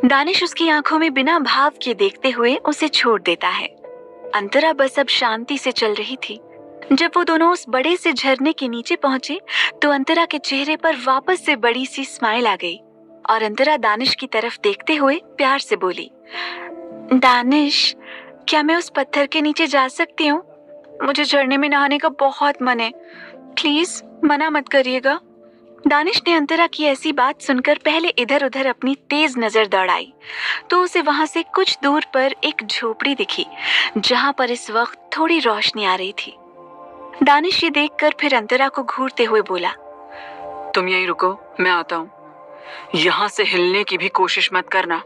दानिश उसकी आंखों में बिना भाव के देखते हुए उसे छोड़ देता है। अंतरा बस अब शांति से चल रही थी। जब वो दोनों उस बड़े से झरने के नीचे पहुंचे तो अंतरा के चेहरे पर वापस से बड़ी सी स्माइल आ गई और अंतरा दानिश की तरफ देखते हुए प्यार से बोली, दानिश, क्या मैं उस पत्थर के नीचे जा सकती हूँ? मुझे झरने में नहाने का बहुत मन है, प्लीज मना मत करिएगा। दानिश ने अंतरा की ऐसी बात सुनकर पहले इधर उधर अपनी तेज नजर दौड़ाई तो उसे वहां से कुछ दूर पर एक झोपड़ी दिखी जहां पर इस वक्त थोड़ी रोशनी आ रही थी। दानिश ये देखकर फिर अंतरा को घूरते हुए बोला, तुम यहीं रुको, मैं आता हूँ। यहाँ से हिलने की भी कोशिश मत करना।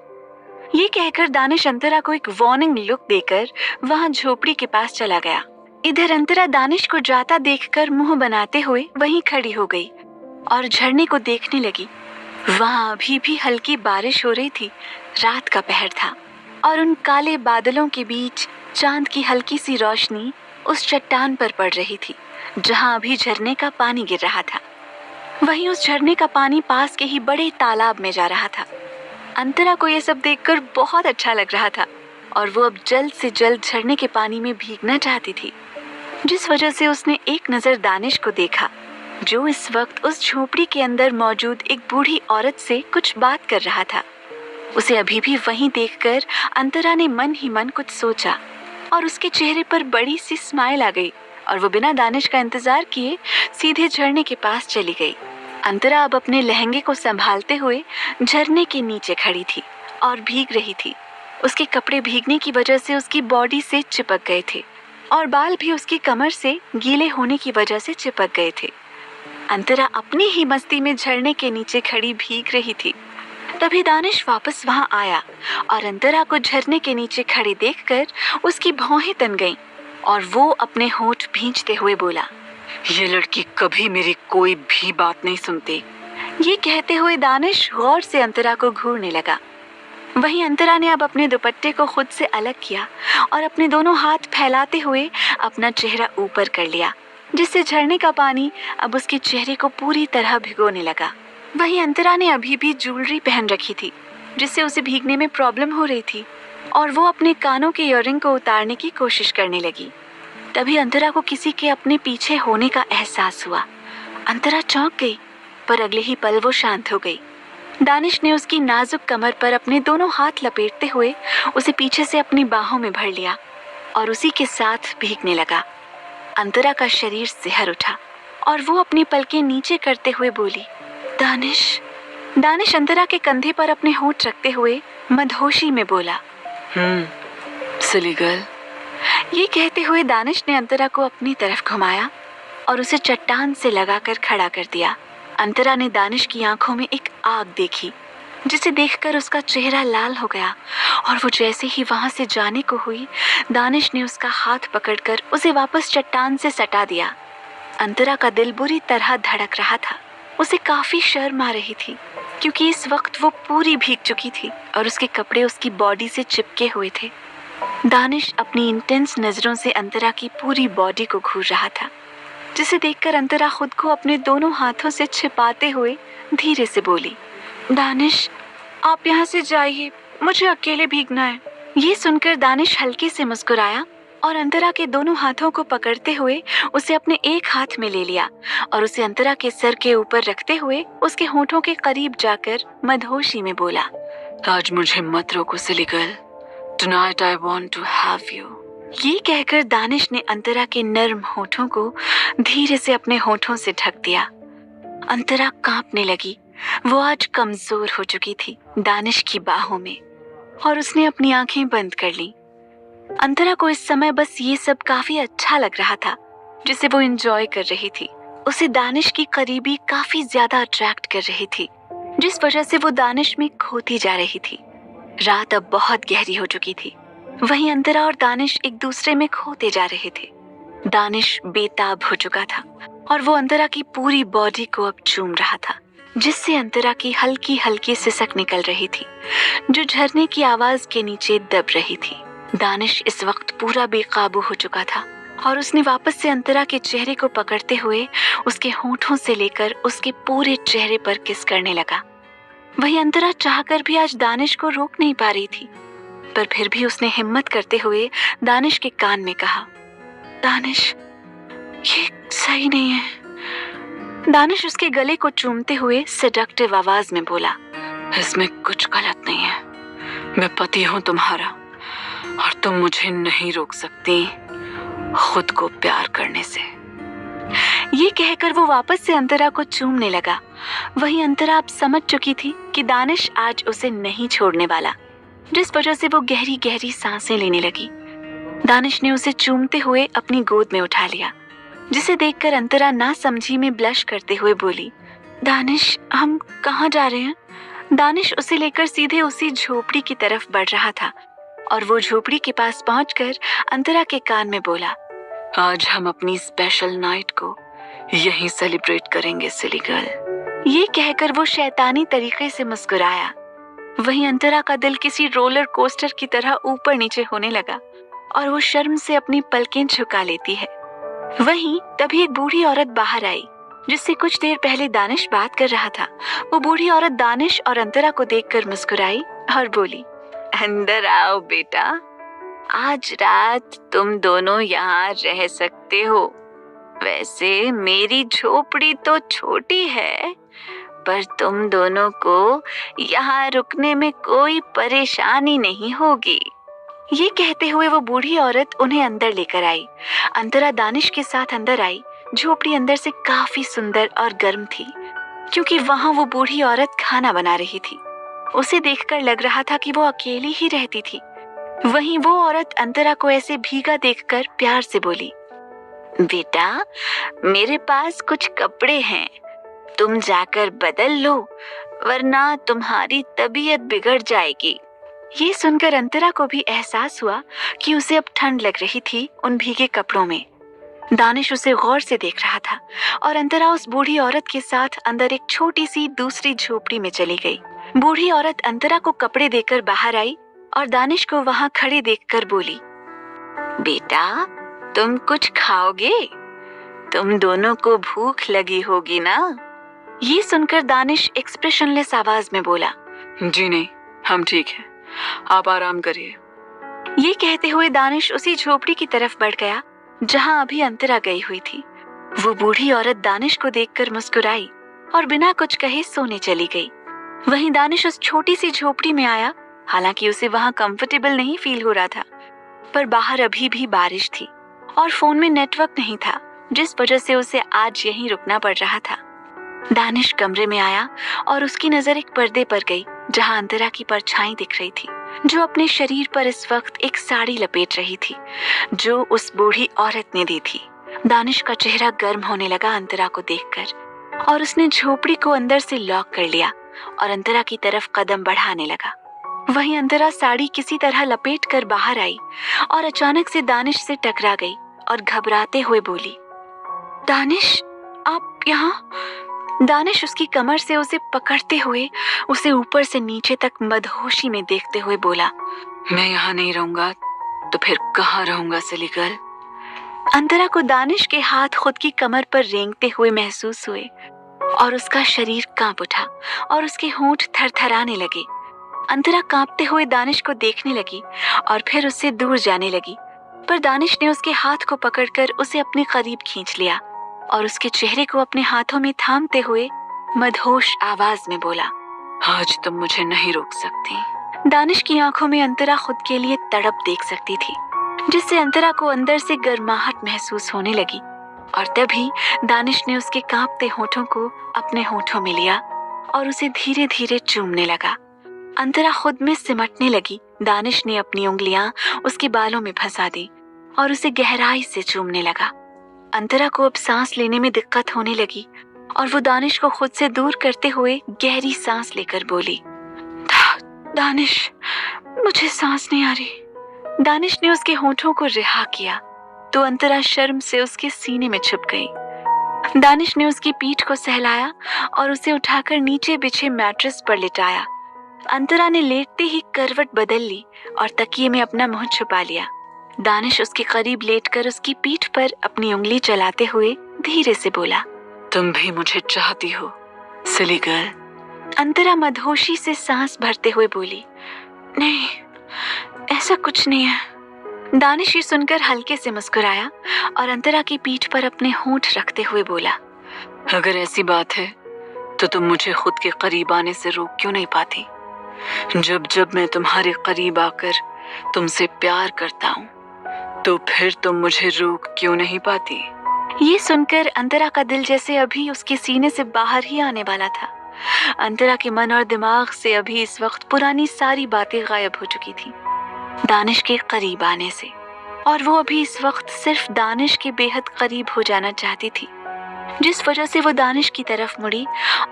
ये कहकर दानिश अंतरा को एक वार्निंग लुक देकर वहां झोपड़ी के पास चला गया। इधर अंतरा दानिश को जाता देखकर मुंह बनाते हुए वहीं खड़ी हो गई और झरने को देखने लगी। वहां अभी भी हल्की बारिश हो रही थी। रात का पहर था और उन काले बादलों के बीच चांद की हल्की सी रोशनी उस चट्टान पर पड़ रही थी जहां अभी झरने का पानी गिर रहा था। वहीं उस झरने का पानी पास के ही बड़े तालाब में जा रहा था। अंतरा को यह सब देखकर बहुत अच्छा लग रहा था और वो अब जल्द से जल्द झरने के पानी में भीगना चाहती थी, जिस वजह से उसने एक नजर दानिश को देखा जो इस वक्त उस झोपड़ी के अंदर मौजूद एक बूढ़ी औरत से कुछ बात कर रहा था। उसे अभी भी वहीं देखकर अंतरा ने मन ही मन कुछ सोचा और उसके चेहरे पर बड़ी सी स्माइल आ गई और वो बिना दानिश का इंतजार किए सीधे झरने के पास चली गई। अंतरा अब अपने लहंगे को संभालते हुए झरने के नीचे खड़ी थी और भीग रही थी। उसके कपड़े भीगने की वजह से उसकी बॉडी से चिपक गए थे और बाल भी उसकी कमर से गीले होने की वजह से चिपक गए थे। अंतरा अपनी ही मस्ती में झरने के नीचे खड़ी भीग रही थी। तभी दानिश वापस वहां आया और अंतरा को झरने के नीचे खड़ी देखकर उसकी भौहें तन गईं और वो अपने होंठ भींचते हुए बोला, ये लड़की कभी मेरी कोई भी बात नहीं सुनती। ये कहते हुए दानिश गौर से अंतरा को घूरने लगा। वहीं अंतरा ने अब अपने दुपट्टे को खुद से अलग किया और अपने दोनों हाथ फैलाते हुए अपना चेहरा ऊपर कर लिया, जिससे झरने का पानी अब उसके चेहरे को पूरी तरह भिगोने लगा। वहीं अंतरा ने अभी भी ज्वेलरी पहन रखी थी जिससे उसे भीगने में प्रॉब्लम हो रही थी और वो अपने कानों के ईयररिंग को उतारने की कोशिश करने लगी। तभी अंतरा को किसी के अपने पीछे होने का एहसास हुआ। अंतरा चौंक गई पर अगले ही पल वो शांत हो गई। दानिश ने उसकी नाजुक कमर पर अपने दोनों हाथ लपेटते हुए उसे पीछे से अपनी बाहों में भर लिया और उसी के साथ भीगने लगा। अंतरा का शरीर सिहर उठा और वो अपनी पलकें नीचे करते हुए बोली, दानिश। दानिश अंतरा के कंधे पर अपने होंठ रखते हुए मदहोशी में बोला, सिली गर्ल। ये कहते हुए दानिश ने अंतरा को अपनी तरफ घुमाया और उसे चट्टान से लगाकर खड़ा कर दिया। अंतरा ने दानिश की आंखों में एक आग देखी जिसे देखकर उसका चेहरा लाल हो गया और वो जैसे ही वहां से जाने को हुई, दानिश ने उसका हाथ पकड़कर उसे वापस चट्टान से सटा दिया। अंतरा का दिल बुरी तरह धड़क रहा था। उसे काफी शर्म आ रही थी क्योंकि इस वक्त वो पूरी भीग चुकी थी और उसके कपड़े उसकी बॉडी से चिपके हुए थे। दानिश अपनी इंटेंस नजरों से अंतरा की पूरी बॉडी को घूर रहा था, जिसे देखकर अंतरा खुद को अपने दोनों हाथों से छिपाते हुए धीरे से बोली, दानिश, आप यहाँ से जाइए, मुझे अकेले भीगना है। ये सुनकर दानिश हल्के से मुस्कुराया और अंतरा के दोनों हाथों को पकड़ते हुए उसे अपने एक हाथ में ले लिया और उसे अंतरा के सर के ऊपर रखते हुए उसके होठों के करीब जाकर मदहोशी में बोला, आज मुझे मत रोको silly girl, tonight I want to have you. ये कहकर दानिश ने अंतरा के नर्म होठों को धीरे से अपने होठों से ढक दिया। अंतरा कांपने लगी। वो आज कमजोर हो चुकी थी दानिश की बाहों में और उसने अपनी आंखें बंद कर ली। अंतरा को इस समय बस ये सब काफी अच्छा लग रहा था जिसे वो एंजॉय कर रही थी। उसे दानिश की करीबी काफी ज्यादा अट्रैक्ट कर रही थी, जिस वजह से वो दानिश में खोती जा रही थी। रात अब बहुत गहरी हो चुकी थी। वहीं अंतरा और दानिश एक दूसरे में खोते जा रहे थे। दानिश बेताब हो चुका था और वो अंतरा की पूरी बॉडी को अब चूम रहा था, जिससे अंतरा की हल्की हल्की सिसक निकल रही थी जो झरने की आवाज के नीचे दब रही थी। दानिश इस वक्त पूरा बेकाबू हो चुका था और उसने वापस से अंतरा के चेहरे को पकड़ते हुए उसके होठों से लेकर उसके पूरे चेहरे पर किस करने लगा। वही अंतरा चाहकर भी आज दानिश को रोक नहीं पा रही थी, पर फिर भी उसने हिम्मत करते हुए दानिश के कान में कहा, दानिश, ये सही नहीं है। दानिश उसके गले को चूमते हुए सेडक्टिव आवाज में बोला, इसमें कुछ गलत नहीं है। मैं पति हूं तुम्हारा और तुम मुझे नहीं रोक सकती खुद को प्यार करने से। ये कहकर वो वापस से अंतरा को चूमने लगा। वही अंतरा अब समझ चुकी थी कि दानिश आज उसे नहीं छोड़ने वाला, जिस वजह से वो गहरी गहरी सांसें लेने लगी। दानिश ने उसे चूमते हुए अपनी गोद में उठा लिया, जिसे देखकर अंतरा ना समझी में ब्लश करते हुए बोली, दानिश, हम कहाँ जा रहे हैं? दानिश उसे लेकर सीधे उसी झोपड़ी की तरफ बढ़ रहा था और वो झोपड़ी के पास पहुंचकर अंतरा के कान में बोला, आज हम अपनी स्पेशल नाइट को यहीं सेलिब्रेट करेंगे सिली गर्ल। ये कहकर वो शैतानी तरीके से मुस्कुराया। वहीं अंतरा का दिल किसी रोलर कोस्टर की तरह ऊपर नीचे होने लगा और वो शर्म से अपनी पलकें झुका लेती है। वहीं तभी एक बूढ़ी औरत बाहर आई, जिससे कुछ देर पहले दानिश बात कर रहा था। वो बूढ़ी औरत दानिश और अंतरा को देखकर मुस्कुराई और बोली, अंदर आओ बेटा, आज रात तुम दोनों यहाँ रह सकते हो। वैसे मेरी झोपड़ी तो छोटी है, पर तुम दोनों को यहाँ रुकने में कोई परेशानी नहीं होगी। ये कहते हुए वो बूढ़ी औरत उन्हें अंदर लेकर आई। अंतरा दानिश के साथ अंदर आई। झोपड़ी अंदर से काफी सुंदर और गर्म थी, क्योंकि वहाँ वो बूढ़ी औरत खाना बना रही थी। उसे देखकर लग रहा था कि वो अकेली ही रहती थी। वहीं वो औरत अंतरा को ऐसे भीगा देखकर प्यार से बोली, बेटा, मेरे पास कुछ कपड़े हैं, तुम जाकर बदल लो, वरना तुम्हारी तबीयत बिगड़ जाएगी। ये सुनकर अंतरा को भी एहसास हुआ कि उसे अब ठंड लग रही थी उन भीगे कपड़ों में। दानिश उसे गौर से देख रहा था और अंतरा उस बूढ़ी औरत के साथ अंदर एक छोटी सी दूसरी झोपड़ी में चली गई। बूढ़ी औरत अंतरा को कपड़े देकर बाहर आई और दानिश को वहां खड़े देखकर बोली, बेटा, तुम कुछ खाओगे? तुम दोनों को भूख लगी होगी ना? ये सुनकर दानिश एक्सप्रेशनलेस आवाज में बोला, जी नहीं, हम ठीक हैं, आप आराम करिए। ये कहते हुए दानिश उसी झोपड़ी की तरफ बढ़ गया जहां अभी अंतरा गई हुई थी। वो बूढ़ी औरत दानिश को देखकर मुस्कुराई और बिना कुछ कहे सोने चली गई। वहीं दानिश उस छोटी सी झोपड़ी में आया। हालांकि उसे वहां कंफर्टेबल नहीं फील हो रहा था, पर बाहर अभी भी बारिश थी और फोन में नेटवर्क नहीं था, जिस वजह से उसे आज यहीं रुकना पड़ रहा था। दानिश कमरे में आया और उसकी नजर एक पर्दे पर गई जहां अंतरा की परछाई दिख रही थी, जो अपने शरीर पर इस वक्त एक साड़ी लपेट रही थी जो उस बूढ़ी औरत ने दी थी। दानिश का चेहरा गर्म होने लगा अंतरा को देखकर और उसने झोपड़ी को अंदर से लॉक कर लिया और अंतरा की तरफ कदम बढ़ाने लगा। वहीं अंतरा साड़ी किसी तरह लपेट कर बाहर आई और अचानक से दानिश से टकरा गई और घबराते हुए बोली, दानिश, आप यहाँ? दानिश उसकी कमर से उसे पकड़ते हुए उसे ऊपर से नीचे तक मदहोशी में देखते हुए बोला, मैं यहाँ नहीं रहूंगा तो फिर कहाँ रहूंगा सिली गर्ल? अंतरा को दानिश के हाथ खुद की कमर पर रेंगते हुए महसूस हुए और उसका शरीर कांप उठा और उसके होंठ थरथराने लगे। अंतरा कांपते हुए दानिश को देखने लगी और फिर उससे दूर जाने लगी, पर दानिश ने उसके हाथ को पकड़कर उसे अपने करीब खींच लिया और उसके चेहरे को अपने हाथों में थामते हुए मदहोश आवाज में बोला, आज तुम मुझे नहीं रोक सकती। दानिश की आंखों में अंतरा खुद के लिए तड़प देख सकती थी, जिससे अंतरा को अंदर से गर्माहट महसूस होने लगी और तभी दानिश ने उसके कांपते होठों को अपने होठों में लिया और उसे धीरे धीरे चूमने लगा। अंतरा खुद में सिमटने लगी। दानिश ने अपनी उंगलियां उसके बालों में फंसा दी और उसे गहराई से चूमने लगा। अंतरा को अब सांस लेने में दिक्कत होने लगी और वो दानिश को खुद से दूर करते हुए गहरी सांस लेकर बोली, दानिश, मुझे सांस नहीं आ रही। दानिश ने उसके होठों को रिहा किया तो अंतरा शर्म से उसके सीने में छुप गई। दानिश ने उसकी पीठ को सहलाया और उसे उठाकर नीचे बिछे मैट्रेस पर लिटाया। अंतरा ने लेटते ही करवट बदल ली और तकिए में अपना मुंह छुपा लिया। दानिश उसके करीब लेटकर उसकी पीठ पर अपनी उंगली चलाते हुए धीरे से बोला, तुम भी मुझे चाहती हो सिली गर्ल? अंतरा मदहोशी से सांस भरते हुए बोली, नहीं, ऐसा कुछ नहीं है। दानिश ये सुनकर हल्के से मुस्कुराया और अंतरा की पीठ पर अपने होंठ रखते हुए बोला, अगर ऐसी बात है तो तुम मुझे खुद के करीब आने से रोक क्यों नहीं पाती? जब जब मैं तुम्हारे करीब आकर तुमसे प्यार करता हूँ तो फिर तुम मुझे रोक क्यों नहीं पाती? ये सुनकर अंतरा का दिल जैसे अभी उसके सीने से बाहर ही आने वाला था। अंतरा के मन और दिमाग से अभी इस वक्त पुरानी सारी बातें गायब हो चुकी थी दानिश के करीब आने से, और वो अभी इस वक्त सिर्फ दानिश के बेहद करीब हो जाना चाहती थी, जिस वजह से वो दानिश की तरफ मुड़ी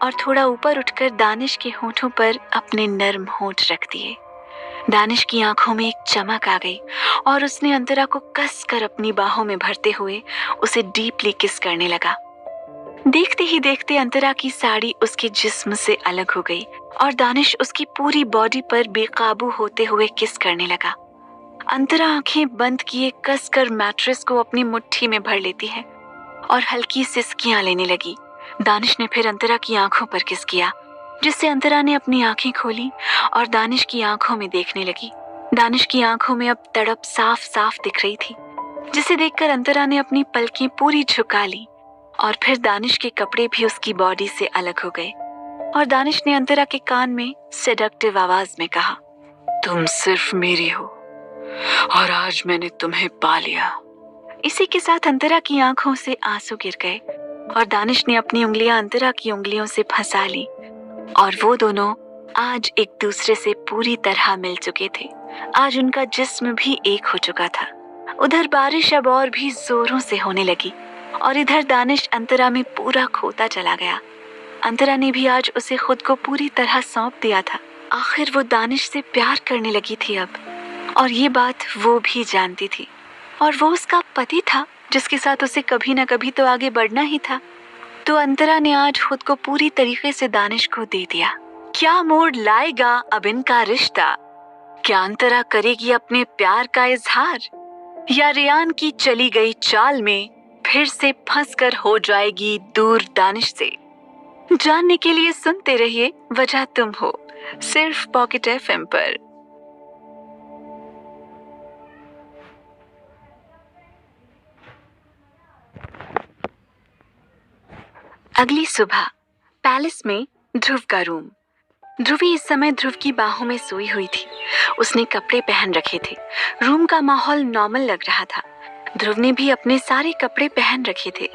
और थोड़ा ऊपर उठकर दानिश के होठों पर अपने नर्म होंठ रख दिए। दानिश की आंखों में एक चमक आ गई और उसने अंतरा को कसकर अपनी बाहों में भरते हुए उसे डीपली किस करने लगा। देखते ही देखते अंतरा की साड़ी उसके जिस्म से अलग हो गई और दानिश उसकी पूरी बॉडी पर बेकाबू होते हुए किस करने लगा। अंतरा आंखें बंद किए कसकर मैट्रेस को अपनी मुट्ठी में भर लेती है और हल्की सिसकियां लेने लगी। दानिश ने फिर अंतरा की आंखों पर किस किया, जिससे अंतरा ने अपनी आंखें खोली और दानिश की आंखों में देखने लगी। दानिश की आंखों में अब तड़प साफ साफ दिख रही थी, जिसे देखकर अंतरा ने अपनी पलकें पूरी झुका ली और फिर दानिश के कपड़े भी उसकी बॉडी से अलग हो गए और दानिश ने अंतरा के कान में सेडक्टिव आवाज में कहा, तुम सिर्फ मेरी हो और आज मैंने तुम्हें पा लिया। इसी के साथ अंतरा की आंखों से आंसू गिर गए और दानिश ने अपनी उंगलियां अंतरा की उंगलियों से फंसा ली और वो दोनों आज एक दूसरे से पूरी तरह मिल चुके थे। आज उनका जिस्म भी एक हो चुका था। उधर बारिश अब और भी जोरों से होने लगी और इधर दानिश अंतरा में पूरा खोता चला गया। अंतरा ने भी आज उसे खुद को पूरी तरह सौंप दिया था। आखिर वो दानिश से प्यार करने लगी थी अब, और ये बात वो भी जानती थी, और वो उसका पति था जिसके साथ उसे कभी न कभी तो आगे बढ़ना ही था। तो अंतरा ने आज खुद को पूरी तरीके से दानिश को दे दिया। क्या मोड़ लाएगा अब इनका रिश्ता? क्या अंतरा करेगी अपने प्यार का इजहार, या रियान की चली गई चाल में फिर से फंसकर हो जाएगी दूर दानिश से? जानने के लिए सुनते रहिए वजह तुम हो, सिर्फ पॉकेट एफएम पर। अगली सुबह पैलेस में ध्रुव का रूम। ध्रुवी इस समय ध्रुव की बाहों में सोई हुई थी। उसने कपड़े पहन रखे थे। रूम का माहौल नॉर्मल लग रहा था। ध्रुव ने भी अपने सारे कपड़े पहन रखे थे,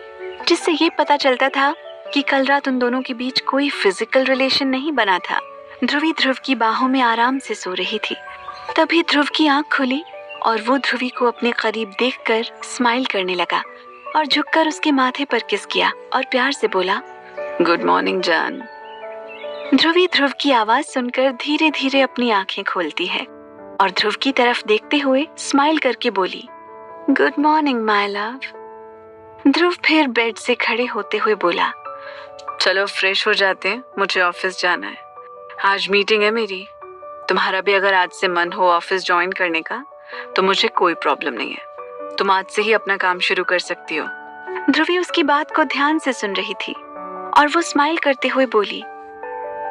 जिससे ये पता चलता था कि कल रात उन दोनों के बीच कोई फिजिकल रिलेशन नहीं बना था। ध्रुवी ध्रुव की बाहों में आराम से सो रही थी। तभी ध्रुव की आंख खुली और वो ध्रुवी को अपने करीब देखकर स्माइल करने लगा और झुककर उसके माथे पर किस किया और प्यार से बोला, गुड मॉर्निंग जान। ध्रुवी ध्रुव की आवाज सुनकर धीरे धीरे अपनी आंखें खोलती है और ध्रुव की तरफ देखते हुए स्माइल करके बोली, गुड मॉर्निंग माय लव। ध्रुव फिर बेड से खड़े होते हुए बोला, चलो फ्रेश हो जाते हैं, मुझे ऑफिस जाना है। आज मीटिंग है मेरी। तुम्हारा भी अगर आज से मन हो ऑफिस ज्वाइन करने का तो मुझे कोई प्रॉब्लम नहीं है। तुम आज से ही अपना काम शुरू कर सकती हो। ध्रुवी उसकी बात को ध्यान से सुन रही थी और वो स्माइल करते हुए बोली,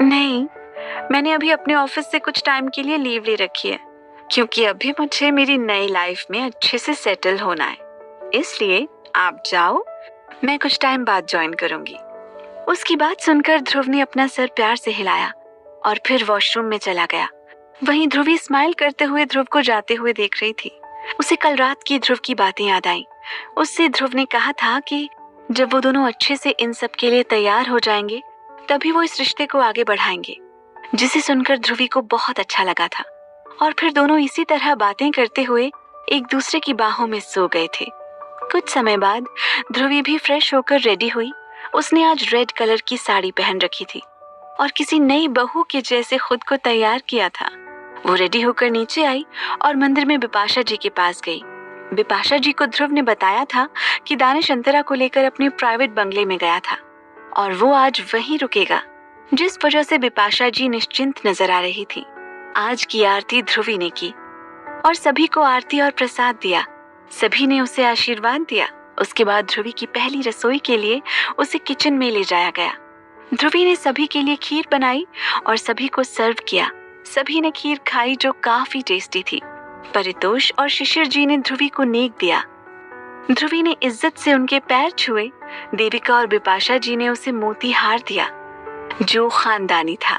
नहीं, मैंने अभी अपने ऑफिस से कुछ टाइम के लिए लीव ले रखी है, क्योंकि अभी मुझे मेरी नई लाइफ में अच्छे से सेटल होना है। इसलिए आप जाओ, मैं कुछ टाइम बाद ज्वाइन करूंगी। उसकी बात सुनकर ध्रुव ने अपना सर प्यार से हिलाया और फिर वॉशरूम में चला गया। वहीं ध्रुवी स्माइल करते हुए ध्रुव को जाते हुए देख रही थी। उसे कल रात की ध्रुव की बातें याद आईं। उससे ध्रुव ने कहा था कि जब वो दोनों अच्छे से इन सब के लिए तैयार हो जाएंगे तभी वो इस रिश्ते को आगे बढ़ाएंगे, जिसे सुनकर ध्रुवी को बहुत अच्छा लगा था। और फिर दोनों इसी तरह बातें करते हुए एक दूसरे की बाहों में सो गए थे। कुछ समय बाद ध्रुवी भी फ्रेश होकर रेडी हुई। उसने आज रेड कलर की साड़ी पहन रखी थी और किसी नई बहू के जैसे खुद को तैयार किया था। वो रेडी होकर नीचे आई और मंदिर में बिपाशा जी के पास गई। बिपाशा जी को ध्रुव ने बताया था कि दानिश अंतरा को लेकर अपने प्राइवेट बंगले में गया था और वो आज वहीं रुकेगा, जिस वजह से बिपाशा जी निश्चिंत नजर आ रही थी। आज की आरती ध्रुवी ने की और सभी को आरती और प्रसाद दिया। सभी ने उसे आशीर्वाद दिया। उसके बाद ध्रुवी की पहली रसोई के लिए उसे किचन में ले जाया गया। ध्रुवी ने सभी के लिए खीर बनाई और सभी को सर्व किया। सभी ने खीर खाई जो काफी टेस्टी थी। परितोष और शिशिर जी ने ध्रुवी को नेक दिया। ध्रुवी ने इज्जत से उनके पैर छुए। देविका और बिपाशा जी ने उसे मोती हार दिया जो खानदानी था।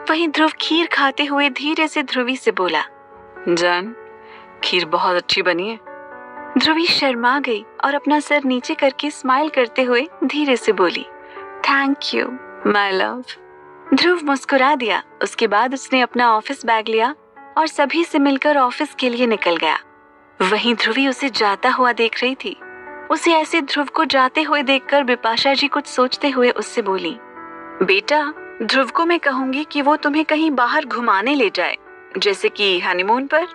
वहीं ध्रुव खीर खाते हुए धीरे से ध्रुवी से बोला, जान, खीर बहुत अच्छी बनी है। ध्रुवी शर्मा गई और अपना सर नीचे करके स्माइल करते हुए धीरे से बोली, थैंक यू माय लव। ध्रुव मुस्कुरा दिया। उसके बाद उसने अपना ऑफिस बैग लिया और सभी से मिलकर ऑफिस के लिए निकल गया। वहीं ध्रुवी उसे जाता हुआ देख रही थी। उसे ऐसे ध्रुव को जाते हुए देखकर बिपाशा जी कुछ सोचते हुए उससे बोली, बेटा, ध्रुव को मैं कहूंगी कि वो तुम्हें कहीं बाहर घुमाने ले जाए, जैसे कि हनीमून पर।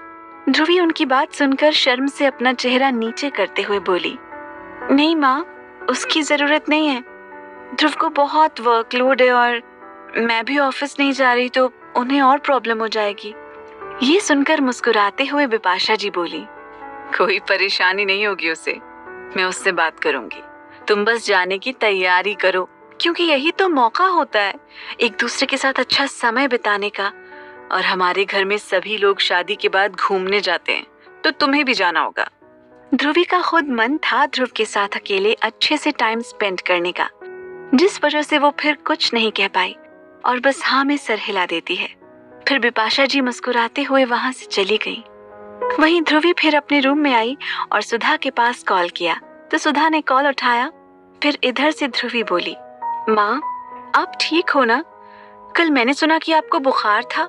ध्रुवी उनकी बात सुनकर शर्म से अपना चेहरा नीचे करते हुए बोली, नहीं माँ, उसकी जरूरत नहीं है। ध्रुव को बहुत वर्कलोड है और मैं भी ऑफिस नहीं जा रही तो उन्हें और प्रॉब्लम हो जाएगी। ये सुनकर मुस्कुराते हुए बिपाशा जी बोली, कोई परेशानी नहीं होगी उसे, मैं उससे बात करूंगी। तुम बस जाने की तैयारी करो, क्योंकि यही तो मौका होता है एक दूसरे के साथ अच्छा समय बिताने का। और हमारे घर में सभी लोग शादी के बाद घूमने जाते हैं, तो तुम्हें भी जाना होगा। ध्रुवी का खुद मन था ध्रुव के साथ अकेले अच्छे से टाइम स्पेंड करने का, जिस वजह से वो फिर कुछ नहीं कह पाई और बस हाँ में सर हिला देती है। फिर बिपाशा जी मुस्कुराते हुए वहां से चली गई। वहीं ध्रुवी फिर अपने रूम में आई और सुधा के पास कॉल किया तो सुधा ने कॉल उठाया। फिर इधर से ध्रुवी बोली, माँ, आप ठीक हो ना? कल मैंने सुना कि आपको बुखार था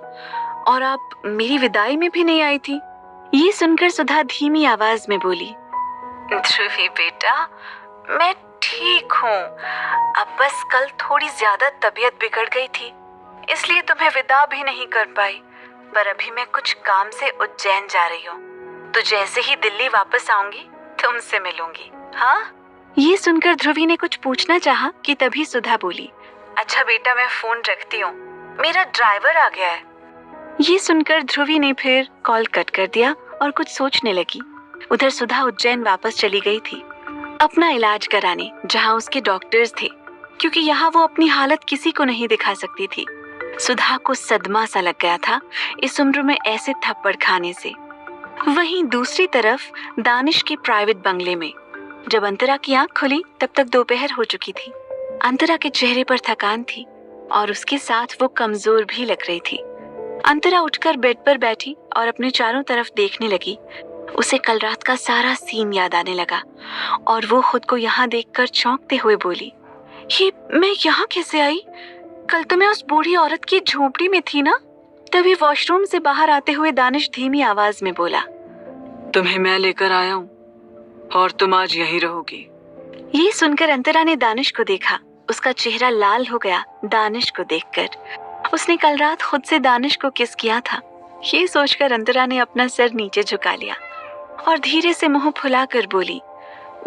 और आप मेरी विदाई में भी नहीं आई थी। ये सुनकर सुधा धीमी आवाज में बोली, ध्रुवी बेटा, मैं ठीक हूँ। अब बस कल थोड़ी ज्यादा तबीयत बिगड़ गई थी, इसलिए तुम्हें विदा भी नहीं कर पाई। पर अभी मैं कुछ काम से उज्जैन जा रही हूँ, तो जैसे ही दिल्ली वापस आऊंगी तुमसे मिलूंगी, हाँ? ये सुनकर ध्रुवी ने कुछ पूछना चाहा कि तभी सुधा बोली, अच्छा बेटा, मैं फोन रखती हूँ, मेरा ड्राइवर आ गया है। ये सुनकर ध्रुवी ने फिर कॉल कट कर दिया और कुछ सोचने लगी। उधर सुधा उज्जैन वापस चली गई थी अपना इलाज कराने, जहाँ उसके डॉक्टर्स थे, क्योंकि यहाँ वो अपनी हालत किसी को नहीं दिखा सकती थी। सुधा को सदमा सा लग गया था इस उम्र में ऐसे थप्पड़ खाने से। वहीं दूसरी तरफ दानिश के प्राइवेट बंगले में जब अंतरा की आंख खुली तब तक दोपहर हो चुकी थी। अंतरा के चेहरे पर थकान थी और उसके साथ वो कमजोर भी लग रही थी। अंतरा उठकर बेड पर बैठी और अपने चारों तरफ देखने लगी। उसे कल रात का सारा सीन याद आने लगा और वो खुद को यहाँ देखकर चौंकते हुए बोली, ये मैं यहाँ कैसे आई? कल तो मैं उस बूढ़ी औरत की झोपड़ी में थी ना? तभी वॉशरूम से बाहर आते हुए दानिश धीमी आवाज में बोला, तुम्हें मैं लेकर आया हूँ और तुम आज यहीं रहोगी। ये सुनकर अंतरा ने दानिश को देखा। उसका चेहरा लाल हो गया दानिश को देखकर। उसने कल रात खुद से दानिश को किस किया था। ये सोचकर अंतरा ने अपना सर नीचे झुका लिया और धीरे से मुंह फुलाकर बोली,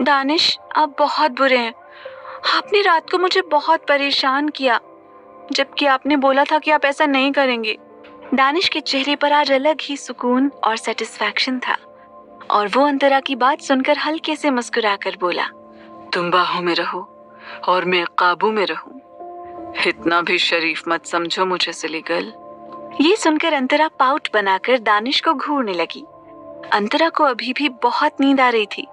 दानिश, आप बहुत बुरे हैं। आपने रात को मुझे बहुत परेशान किया, जबकि आपने बोला था कि आप ऐसा नहीं करेंगे। दानिश के चेहरे पर आज अलग ही सुकून और सेटिस्फैक्शन था और वो अंतरा की बात सुनकर हल्के से मुस्कुराकर बोला, तुम बाहों में रहो और मैं काबू में रहूं। इतना भी शरीफ मत समझो मुझे सिली गर्ल। ये सुनकर अंतरा पाउट बनाकर दानिश को घूरने लगी। अंतरा को अभी भी बहुत नींद आ रही थी।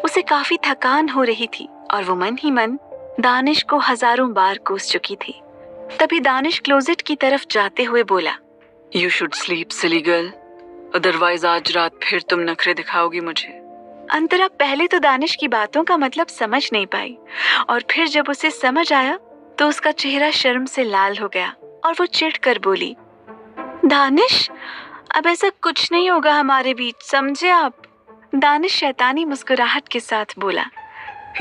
उसे काफी थकान हो रही थी और वो मन ही मन दानिश को हजारों बार कोस चुकी थी। तभी दानिश क्लोजेट की तरफ जाते हुए बोला, you should sleep silly girl, otherwise आज रात फिर तुम नखरे दिखाओगी मुझे। अंतरा पहले तो दानिश की बातों का मतलब समझ नहीं पाई और फिर जब उसे समझ आया तो उसका चेहरा शर्म से लाल हो गया और वो चिढ़कर बोली, दानिश, अब ऐसा कुछ नहीं होगा हमारे बीच, समझे आप? दानिश शैतानी मुस्कुराहट के साथ बोला,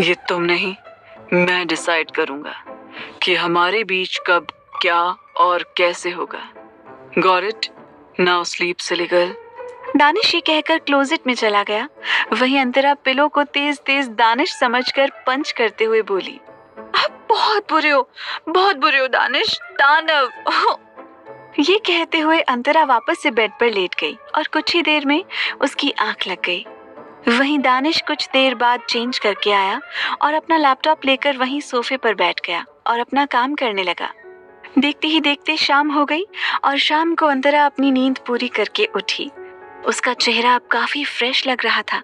ये तुम नहीं, मैं डिसाइड करूंगा कि हमारे बीच कब, क्या और कैसे होगा। Got it? Now sleep silly girl. Danish ये कहकर क्लोजेट में चला गया। वहीं अंतरा पिलो को तेज तेज दानिश समझकर पंच करते हुए बोली, आप बहुत बुरे हो दानिश, दानव। ये कहते हुए अंतरा वापस से बेड पर लेट गई और कुछ ही देर में उसकी आंख लग गई। वहीं दानिश कुछ देर बाद चेंज करके आया और अपना लैपटॉप लेकर वहीं सोफे पर बैठ गया और अपना काम करने लगा। देखते ही देखते शाम हो गई और शाम को अंतरा अपनी नींद पूरी करके उठी। उसका चेहरा अब काफी फ्रेश लग रहा था,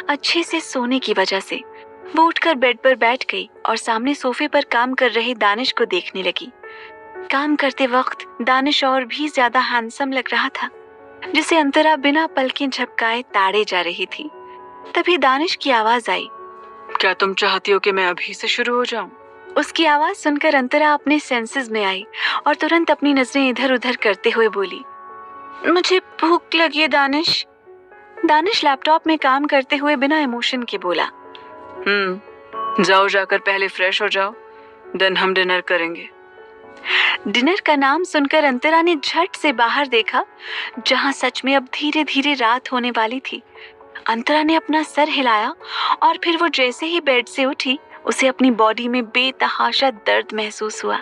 अच्छे से सोने की वजह से। वो उठकर बेड पर बैठ गई और सामने सोफे पर काम कर रहे दानिश को देखने लगी। काम करते वक्त दानिश और भी ज्यादा हैंडसम लग रहा था, जिसे अंतरा बिना पलकें झपकाए ताड़े जा रही थी। तभी दानिश की आवाज आई। क्या तुम चाहती हो कि मैं अभी से शुरू हो जाऊं? उसकी आवाज सुनकर अंतरा अपने सेंसेस में आई और तुरंत अपनी नजरें इधर उधर करते हुए बोली, मुझे भूख लगी है दानिश। दानिश लैपटॉप में काम करते हुए बिना इमोशन के बोला। जाओ, जाकर पहले फ्रेश हो जाओ, देन हम डिनर करेंगे। डिनर का नाम सुनकर अंतरा ने झट से बाहर देखा, जहां सच में अब धीरे धीरे रात होने वाली थी। अंतरा ने अपना सर हिलाया और फिर वो जैसे ही बेड से उठी, उसे अपनी बॉडी में बेतहाशा दर्द महसूस हुआ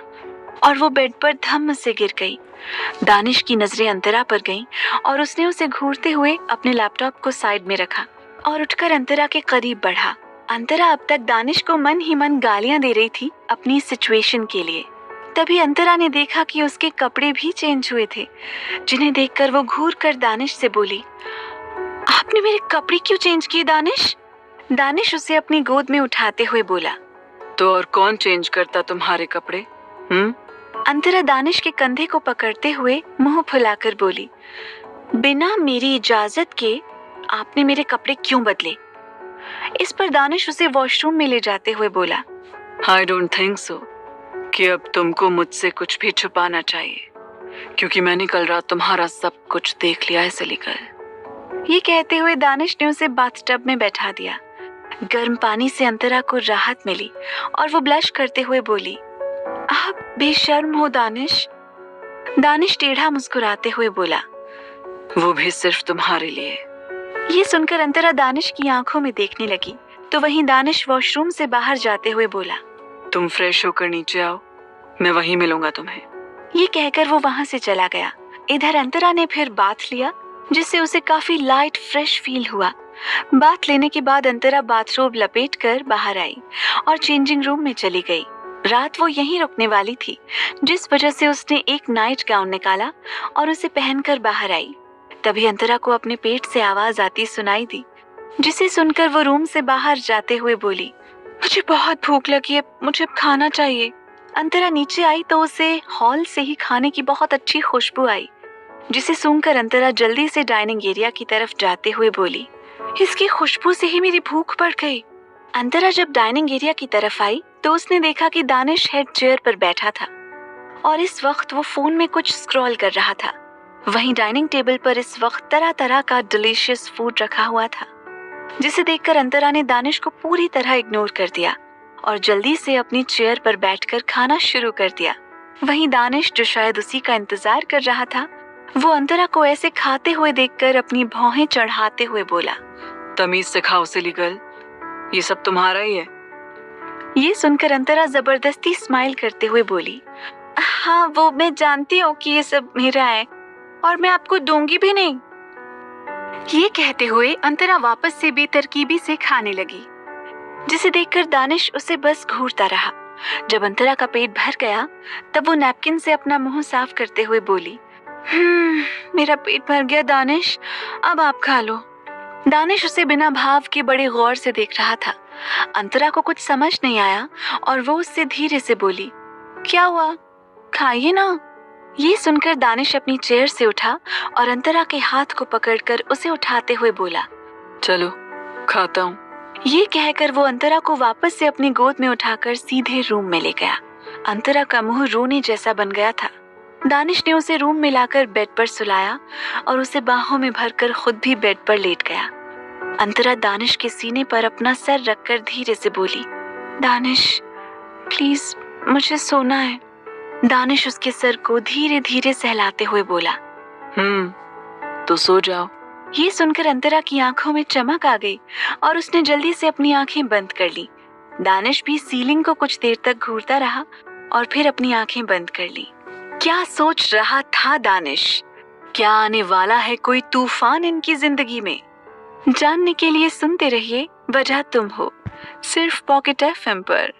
और वो बेड पर धम्म से गिर गई। दानिश की नजरें अंतरा पर गईं और उसने उसे घूरते हुए अपने लैपटॉप को साइड में रखा और उठकर अंतरा के करीब बढ़ा। अंतरा अब तक दानिश को मन ही मन गालियां दे रही थी अपनी सिचुएशन के लिए। तभी अंतरा ने देखा कि उसके कपड़े भी चेंज हुए थे, जिन्हें देखकर वो घूर कर दानिश से बोली, आपने मेरे कपड़े क्यों चेंज किए दानिश? दानिश उसे अपनी गोद में उठाते हुए बोला, तो और कौन चेंज करता तुम्हारे कपड़े? अंतरा दानिश के कंधे को पकड़ते हुए मुंह फुलाकर बोली, बिना मेरी इजाजत के आपने मेरे कपड़े क्यों बदले? इस पर दानिश उसे वॉशरूम में ले जाते हुए बोला, आई डोंट थिंक सो कि अब तुमको मुझसे कुछ भी छुपाना चाहिए, क्योंकि मैंने कल रात तुम्हारा सब कुछ देख लिया है सलीकल। ये कहते हुए दानिश ने उसे बाथटब में बैठा दिया। गर्म पानी से अंतरा को राहत मिली और वो ब्लश करते हुए बोली, आप बेशर्म हो दानिश। दानिश टेढ़ा मुस्कुराते हुए बोला, वो भी सिर्फ तुम्हारे लिए। ये सुनकर अंतरा दानिश की आंखों में देखने लगी, तो वहीं दानिश वॉशरूम से बाहर जाते हुए बोला, तुम फ्रेश होकर नीचे आओ, मैं वहीं मिलूंगा तुम्हें। ये कहकर वो वहां से चला गया। इधर अंतरा ने फिर बाथ लिया, जिससे उसे काफी लाइट फ्रेश फील हुआ। बाथ लेने के बाद अंतरा बाथरोब लपेटकर बाहर आई और चेंजिंग रूम में चली गई। रात वो यहीं रुकने वाली थी, जिस वजह से उसने एक नाइट गाउन निकाला और उसे पहनकर बाहर आई। तभी अंतरा को अपने पेट से आवाज आती सुनाई दी, जिसे सुनकर वो रूम से बाहर जाते हुए बोली, मुझे बहुत भूख लगी है, मुझे अब खाना चाहिए। अंतरा नीचे आई तो उसे हॉल से ही खाने की बहुत अच्छी खुशबू आई, जिसे सूंघकर अंतरा जल्दी से डाइनिंग एरिया की तरफ जाते हुए बोली, इसकी खुशबू से ही मेरी भूख बढ़ गई। अंतरा जब डाइनिंग एरिया की तरफ आई तो उसने देखा कि दानिश हेड चेयर पर बैठा था और इस वक्त वो फोन में कुछ स्क्रॉल कर रहा था। वहीं डाइनिंग टेबल पर इस वक्त तरह तरह का डिलीशियस फूड रखा हुआ था, जिसे देखकर अंतरा ने दानिश को पूरी तरह इग्नोर कर दिया और जल्दी से अपनी चेयर पर बैठकर खाना शुरू कर दिया। वहीं दानिश, जो शायद उसी का इंतजार कर रहा था, वो अंतरा को ऐसे खाते हुए देखकर अपनी भौहें चढ़ाते हुए बोला, तमीज से खाओ सिली गर्ल, ये सब तुम्हारा ही है। ये सुनकर अंतरा जबरदस्ती स्माइल करते हुए बोली, हाँ वो मैं जानती हूँ कि ये सब मेरा है और मैं आपको दूंगी भी नहीं। ये कहते हुए अंतरा वापस से बेतरकीबी से खाने लगी, जिसे देखकर दानिश उसे बस घूरता रहा। जब अंतरा का पेट भर गया तब वो नैपकिन से अपना मुंह साफ करते हुए बोली, मेरा पेट भर गया दानिश, अब आप खा लो। दानिश उसे बिना भाव के बड़े गौर से देख रहा था। अंतरा को कुछ समझ नहीं आया और वो उससे धीरे से बोली, क्या हुआ, खाइए ना। ये सुनकर दानिश अपनी चेयर से उठा और अंतरा के हाथ को पकड़कर उसे उठाते हुए बोला, चलो खाता हूँ। ये कहकर वो अंतरा को वापस से अपनी गोद में उठाकर सीधे रूम में ले गया। अंतरा का मुंह रोने जैसा बन गया था। दानिश ने उसे रूम में लाकर बेड पर सुलाया और उसे बाहों में भरकर खुद भी बेड पर लेट गया। अंतरा दानिश के सीने पर अपना सर रखकर धीरे से बोली, दानिश प्लीज मुझे सोना है। दानिश उसके सर को धीरे धीरे सहलाते हुए बोला, तो सो जाओ। ये सुनकर अंतरा की आंखों में चमक आ गई और उसने जल्दी से अपनी आंखें बंद कर ली। दानिश भी सीलिंग को कुछ देर तक घूरता रहा और फिर अपनी आंखें बंद कर ली। क्या सोच रहा था दानिश? क्या आने वाला है कोई तूफान इनकी जिंदगी में? जानने के लिए सुनते रहिए वजह तुम हो, सिर्फ पॉकेट एफएम पर।